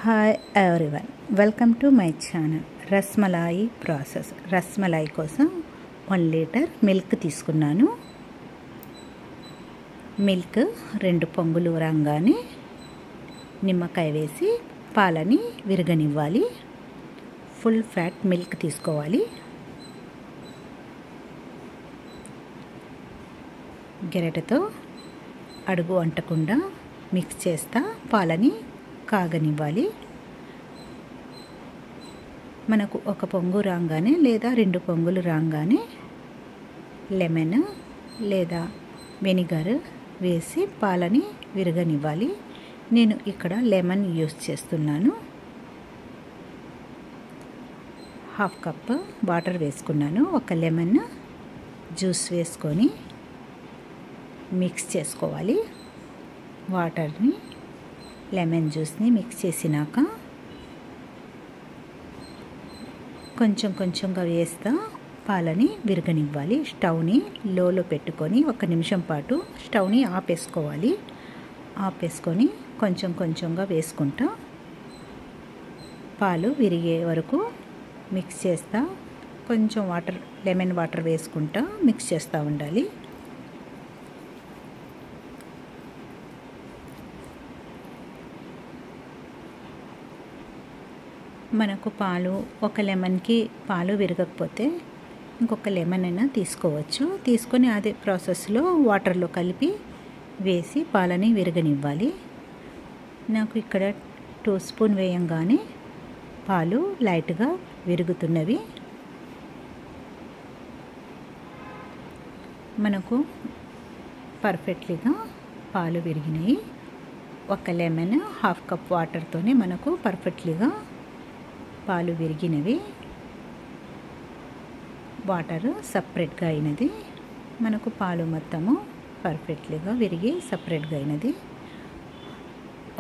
Hi everyone, welcome to my channel. Rasmalai process. Rasmalai కోసం 1 litre milk తీసుకున్నాను. Milk 2 పొంగులు రాగానే నిమ్మకాయ వేసి పాలని విరగనివ్వాలి. ఫుల్ ఫ్యాట్ మిల్క్ తీసుకోవాలి. గెరటతో అడుగు అంటకుండా మిక్స్ చేస్తా పాలని కాగనివ్వాలి. మనకు 1 పొంగు రాగానే లేదా 2 పొంగులు రాగానే లెమన్ లేదా వెనిగర్ వేసి పాలని విరగనివ్వాలి. నేను ఇక్కడ లెమన్ యూస్ చేస్తున్నాను. 1/2 కప్ వాటర్ వేసుకున్నాను. 1 లెమన్ జ్యూస్ వేసుకొని మిక్స్ చేసుకోవాలి. వాటర్ని లెమన్ జ్యూస్ని మిక్స్ చేసినాక కొంచెం కొంచెంగా వేస్తా పాలని విరగనివ్వాలి. స్టవ్ని లోలో పెట్టుకొని 1 నిమిషం పాటు స్టవ్ని ఆపేసుకోవాలి. ఆపేసుకొని కొంచెం కొంచెంగా వేసుకుంటా పాలు విరిగే వరకు మిక్స్ చేస్తా. కొంచెం లెమన్ వాటర్ వేసుకుంటా మిక్స్ చేస్తూ ఉండాలి. మనకు పాలు 1 లెమన్కి పాలు విరగకపోతే ఇంకొక లెమన్ అయినా తీసుకోవచ్చు. తీసుకొని అదే ప్రాసెస్లో వాటర్లో కలిపి వేసి పాలని విరగనివ్వాలి. నాకు ఇక్కడ 2 స్పూన్ వేయంగానే పాలు లైట్గా విరుగుతున్నవి. మనకు పర్ఫెక్ట్లీగా పాలు విరిగినాయి. 1 లెమన్ 1/2 కప్ వాటర్తోనే మనకు పర్ఫెక్ట్లీగా పాలు విరిగినవి. వాటర్ సపరేట్గా అయినది. మనకు పాలు మొత్తము పర్ఫెక్ట్లీగా విరిగి సపరేట్గా అయినది.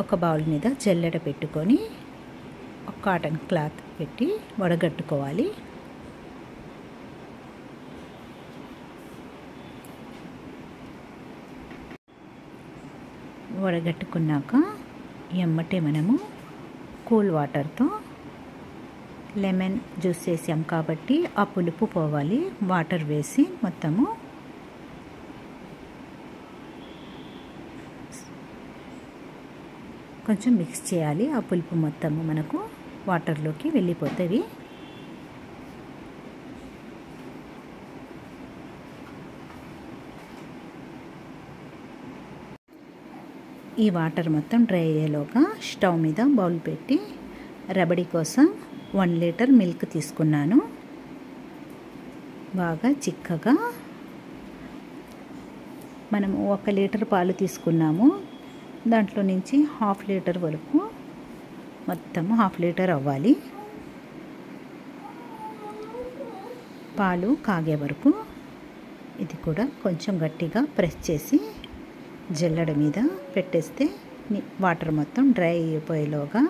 ఒక బౌల్ మీద జల్లెడ పెట్టుకొని ఒక కాటన్ క్లాత్ పెట్టి వడగట్టుకోవాలి. వడగట్టుకున్నాక ఎమ్మటే మనము కూల్ వాటర్తో లెమన్ జ్యూస్ చేసాం కాబట్టి ఆ పులుపు పోవాలి. వాటర్ వేసి మొత్తము కొంచెం మిక్స్ చేయాలి. ఆ పులుపు మొత్తము మనకు వాటర్లోకి వెళ్ళిపోతుంది. ఈ వాటర్ మొత్తం డ్రై అయ్యేలోగా స్టవ్ మీద బౌల్ పెట్టి రబడీ కోసం 1 లీటర్ మిల్క్ తీసుకున్నాను. బాగా చిక్కగా మనము 1 లీటర్ పాలు తీసుకున్నాము. దాంట్లో నుంచి 1/2 లీటర్ వరకు మొత్తము 1/2 లీటర్ అవ్వాలి. పాలు కాగే వరకు ఇది కూడా కొంచెం గట్టిగా ప్రెస్ చేసి జల్లెడ మీద పెట్టేస్తే వాటర్ మొత్తం డ్రై అయిపోయేలోగా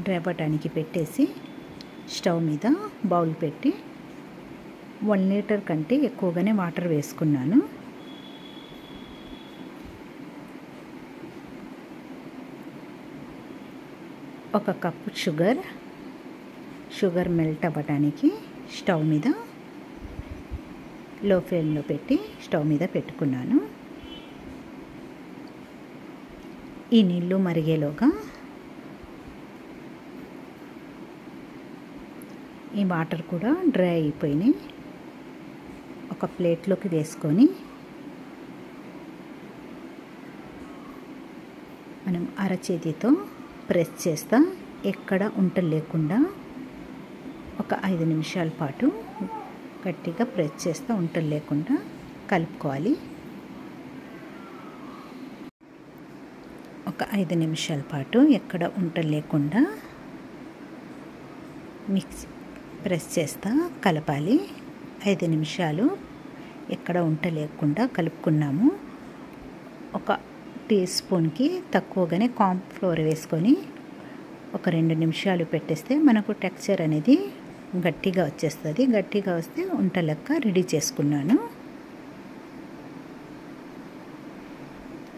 డ్రై అవ్వటానికి పెట్టేసి స్టవ్ మీద బౌల్ పెట్టి 1 లీటర్ కంటే ఎక్కువగానే వాటర్ వేసుకున్నాను. ఒక కప్పు షుగర్ మెల్ట్ అవ్వటానికి స్టవ్ మీద లో ఫ్లేమ్లో పెట్టి స్టవ్ మీద పెట్టుకున్నాను. ఈ నీళ్ళు మరిగేలోగా ఈ వాటర్ కూడా డ్రై అయిపోయినాయి. ఒక ప్లేట్లోకి వేసుకొని మనం అరచేతితో ప్రెస్ చేస్తా ఎక్కడ ఉంటలు లేకుండా ఒక 5 నిమిషాల పాటు గట్టిగా ప్రెస్ చేస్తా ఉంటలు లేకుండా కలుపుకోవాలి. ఒక 5 నిమిషాల పాటు ఎక్కడ ఉంటలు లేకుండా ప్రెస్ చేస్తా కలపాలి. 5 నిమిషాలు ఎక్కడ లేకుండా కలుపుకున్నాము. ఒక టీ స్పూన్కి తక్కువగానే కార్న్ ఫ్లోర్ వేసుకొని ఒక 2 నిమిషాలు పెట్టేస్తే మనకు టెక్స్చర్ అనేది గట్టిగా వచ్చేస్తుంది. గట్టిగా వస్తే ఉంట లెక్క రెడీ చేసుకున్నాను.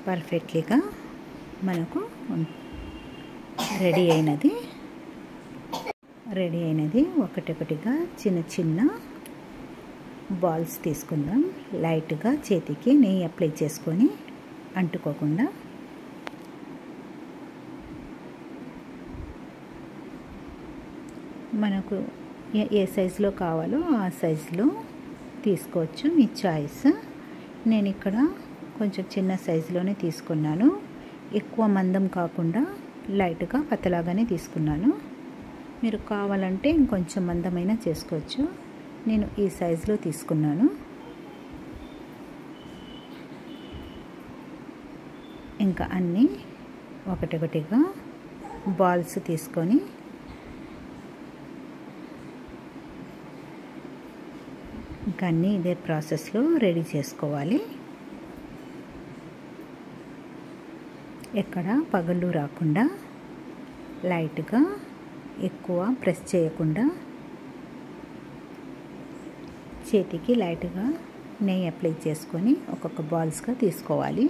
పర్ఫెక్ట్లీగా మనకు రెడీ అయినది ఒకటొకటిగా చిన్న చిన్న బాల్స్ తీసుకుందాం. లైట్గా చేతికి నెయ్యి అప్లై చేసుకొని అంటుకోకుండా మనకు ఏ సైజులో కావాలో ఆ సైజులో తీసుకోవచ్చు, మీ చాయిస్. నేను ఇక్కడ కొంచెం చిన్న సైజులోనే తీసుకున్నాను. ఎక్కువ మందం కాకుండా లైట్గా పతలాగానే తీసుకున్నాను. మీరు కావాలంటే ఇంకొంచెం మందమైనా చేసుకోవచ్చు. నేను ఈ సైజులో తీసుకున్నాను. ఇంకా అన్నీ ఒకటొకటిగా బాల్స్ తీసుకొని ఇంకా అన్నీ ఇదే ప్రాసెస్లో రెడీ చేసుకోవాలి. ఎక్కడ పగుళ్ళు రాకుండా లైట్గా ఎక్కువ ప్రెస్ చేయకుండా చేతికి లైట్గా నెయ్యి అప్లై చేసుకొని ఒక్కొక్క బాల్స్గా తీసుకోవాలి.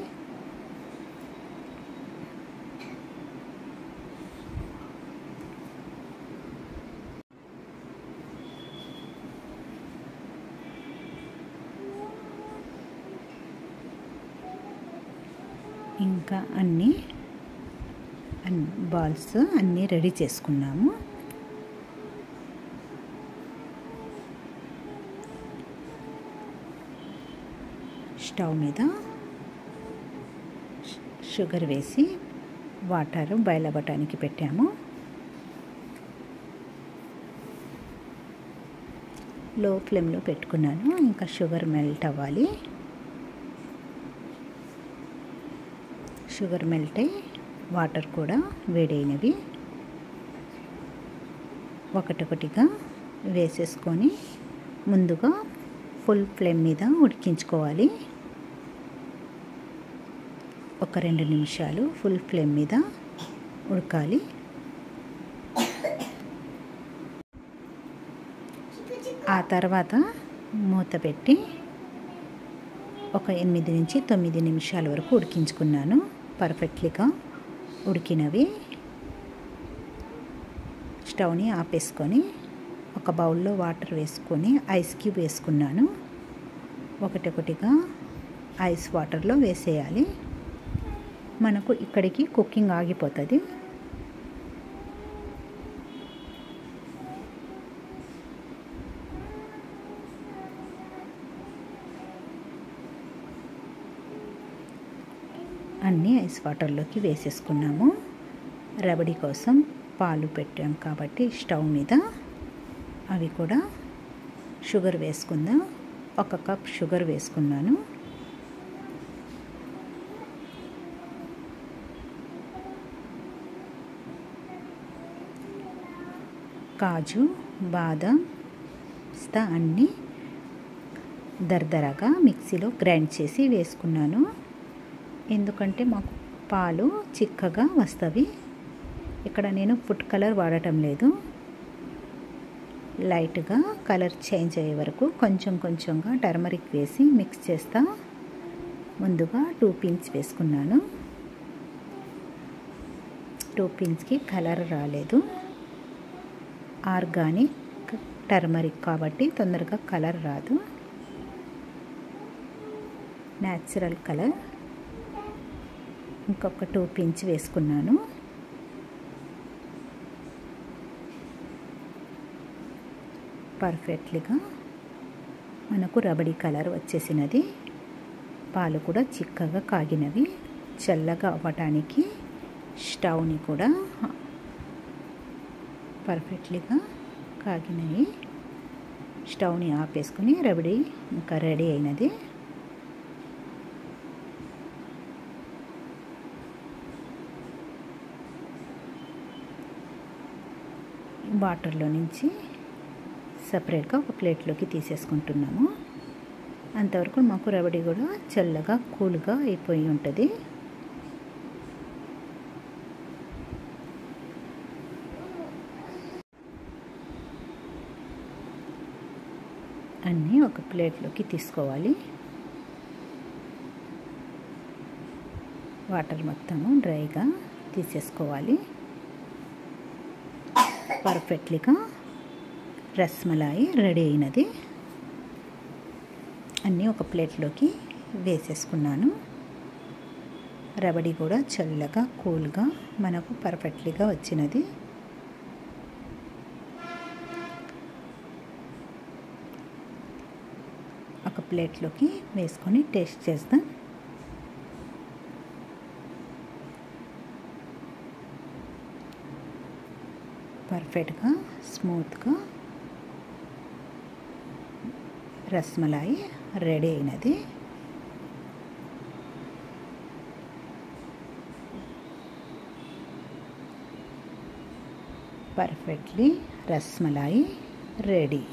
ఇంకా అన్నీ బాల్స్ అన్నీ రెడీ చేసుకున్నాము. స్టవ్ మీద షుగర్ వేసి వాటర్ బాయిల్ అవ్వటానికి పెట్టాము. లో ఫ్లేమ్లో పెట్టుకున్నాను. ఇంకా షుగర్ మెల్ట్ అవ్వాలి. షుగర్ మెల్ట్ అయ్యి వాటర్ కూడా వేడైనవి. ఒకటొకటిగా వేసేసుకొని ముందుగా ఫుల్ ఫ్లేమ్ మీద ఉడికించుకోవాలి. ఒక 2 నిమిషాలు ఫుల్ ఫ్లేమ్ మీద ఉడకాలి. ఆ తర్వాత మూత పెట్టి ఒక 8 నుంచి 9 నిమిషాల వరకు ఉడికించుకున్నాను. పర్ఫెక్ట్లీగా ఉడికినవి. స్టవ్ని ఆపేసుకొని ఒక బౌల్లో వాటర్ వేసుకొని ఐస్ క్యూబ్ వేసుకున్నాను. ఒకటొకటిగా ఐస్ వాటర్లో వేసేయాలి. మనకు ఇక్కడికి కుకింగ్ ఆగిపోతుంది. అన్నీ ఐస్ వాటర్లోకి వేసేసుకున్నాము. రబడీ కోసం పాలు పెట్టాం కాబట్టి స్టవ్ మీద అవి కూడా షుగర్ వేసుకుందాం. 1 కప్ షుగర్ వేసుకున్నాను. కాజు, బాదం, పిస్తా అన్నీ దర్దరగా మిక్సీలో గ్రైండ్ చేసి వేసుకున్నాను. ఎందుకంటే మాకు పాలు చిక్కగా వస్తవి. ఇక్కడ నేను ఫుడ్ కలర్ వాడటం లేదు. లైట్గా కలర్ చేంజ్ అయ్యే వరకు కొంచెం కొంచెంగా టర్మరిక్ వేసి మిక్స్ చేస్తా. ముందుగా 2 పిన్స్ వేసుకున్నాను. 2 పిన్స్కి కలర్ రాలేదు. ఆర్గానిక్ టర్మరిక్ కాబట్టి తొందరగా కలర్ రాదు. Natural colour. ఇంకొక 2 పిన్స్ వేసుకున్నాను. పర్ఫెక్ట్లీగా మనకు రబడీ కలర్ వచ్చేసినది. పాలు కూడా చిక్కగా కాగినవి. చల్లగా అవ్వటానికి స్టవ్ని కూడా పర్ఫెక్ట్లీగా కాగినవి. స్టవ్ని ఆపేసుకుని రబడీ ఇంకా రెడీ అయినది. వాటర్లో నుంచి సపరేట్గా ఒక ప్లేట్లోకి తీసేసుకుంటున్నాము. అంతవరకు మాకు రబడీ కూడా చల్లగా కూల్గా అయిపోయి ఉంటుంది. అన్నీ ఒక ప్లేట్లోకి తీసుకోవాలి. వాటర్ మొత్తము డ్రైగా తీసేసుకోవాలి. పర్ఫెక్ట్లీగా రస్మలాయి రెడీ అయినది. అన్నీ ఒక ప్లేట్లోకి వేసేసుకున్నాను. రబడి కూడా చల్లగా కూల్గా మనకు పర్ఫెక్ట్లీగా వచ్చినది. ఒక ప్లేట్లోకి వేసుకొని టేస్ట్ చేద్దాం. పర్ఫెక్ట్గా స్మూత్గా రస్మలాయి రెడీ అయినది. Perfectly rasmalai ready.